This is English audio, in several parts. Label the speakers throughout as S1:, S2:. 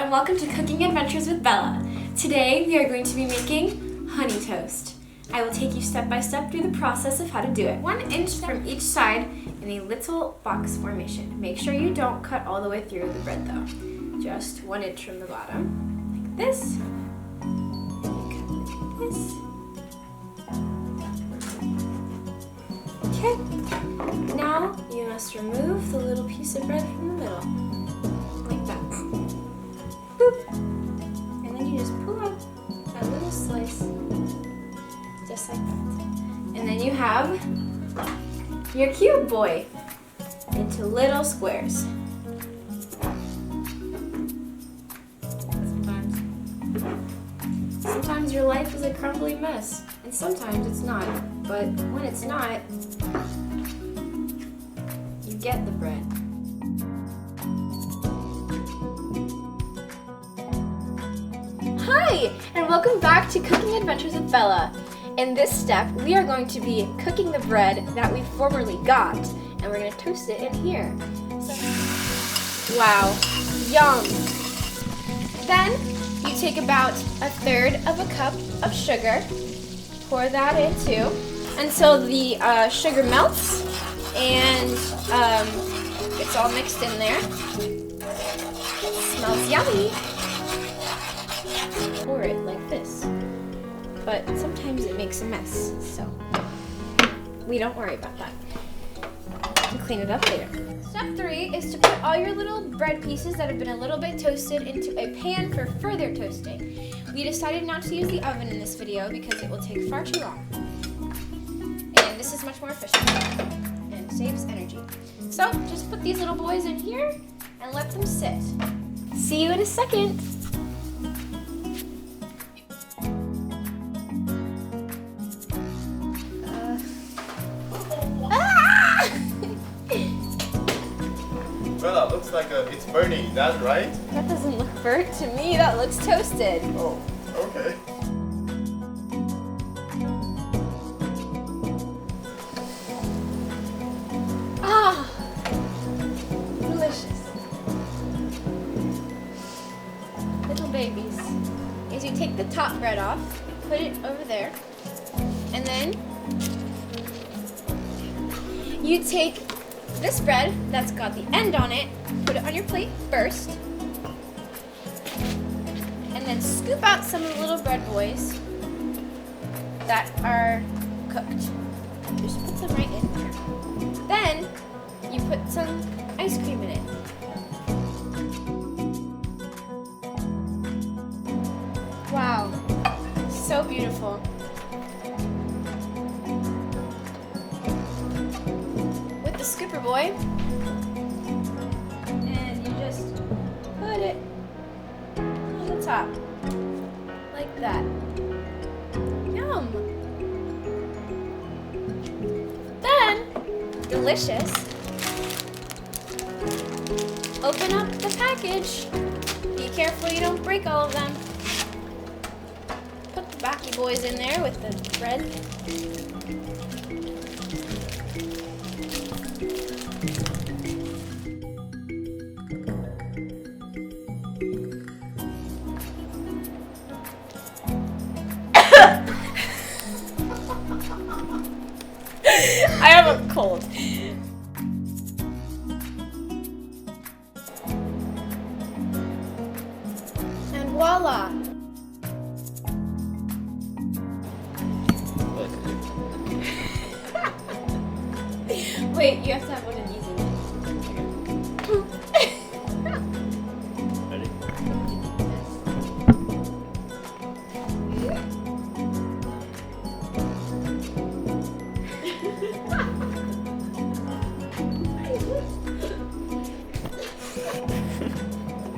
S1: and welcome to Cooking Adventures with Bella. Today we are going to be making honey toast. I will take you step by step through the process of how to do it. 1 inch from each side in a little box formation. Make sure you don't cut all the way through the bread though. Just 1 inch from the bottom, like this. Cut like this. Okay, now you must remove the little piece of bread from the middle, like that. Boop. And then you just pull out that little slice, just like that. And then you have your cube boy into little squares. Sometimes your life is a crumbly mess, and sometimes it's not. But when it's not, you get the bread. Hi, and welcome back to Cooking Adventures with Bella. In this step, we are going to be cooking the bread that we formerly got, and we're going to toast it in here. Wow, yum! Then, you take about 1/3 of a cup of sugar, pour that in too, until the sugar melts and it's all mixed in there. It smells yummy. Pour it like this. But sometimes it makes a mess, so we don't worry about that. We'll clean it up later. Step 3 is to put all your little bread pieces that have been a little bit toasted into a pan for further toasting. We decided not to use the oven in this video because it will take far too long. And this is much more efficient and saves energy. So just put these little boys in here and let them sit. See you in a second.
S2: Bella, looks like it's burning, is that right?
S1: That doesn't look burnt to me, that looks toasted.
S2: Oh, okay.
S1: Ah, delicious. Little babies. Is you take the top bread off, put it over there, and then you take this bread that's got the end on it, put it on your plate first, and then scoop out some of the little bread boys that are cooked. Just put them right in there. Then you put some ice cream in it. Wow, so beautiful. The scooper boy, and you just put it on the top like that. Yum! Then, delicious, open up the package. Be careful you don't break all of them. Put the backy boys in there with the bread. I have a cold. And voila! Wait, you have to have one of these in
S2: Ready?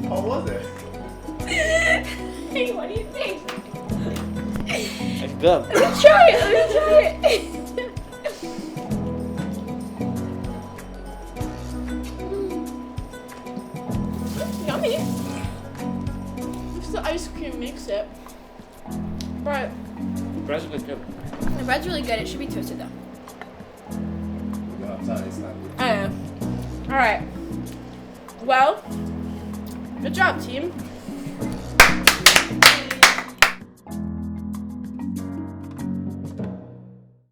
S2: How was it?
S1: Hey, what do you think?
S2: It's good.
S1: Let me try it, Yummy. It's the ice cream makes it. But
S2: Bread's really good.
S1: the bread's really good. It should be toasted though.
S2: No, I'm sorry, it's not good.
S1: I know. Alright. Well, good job, team.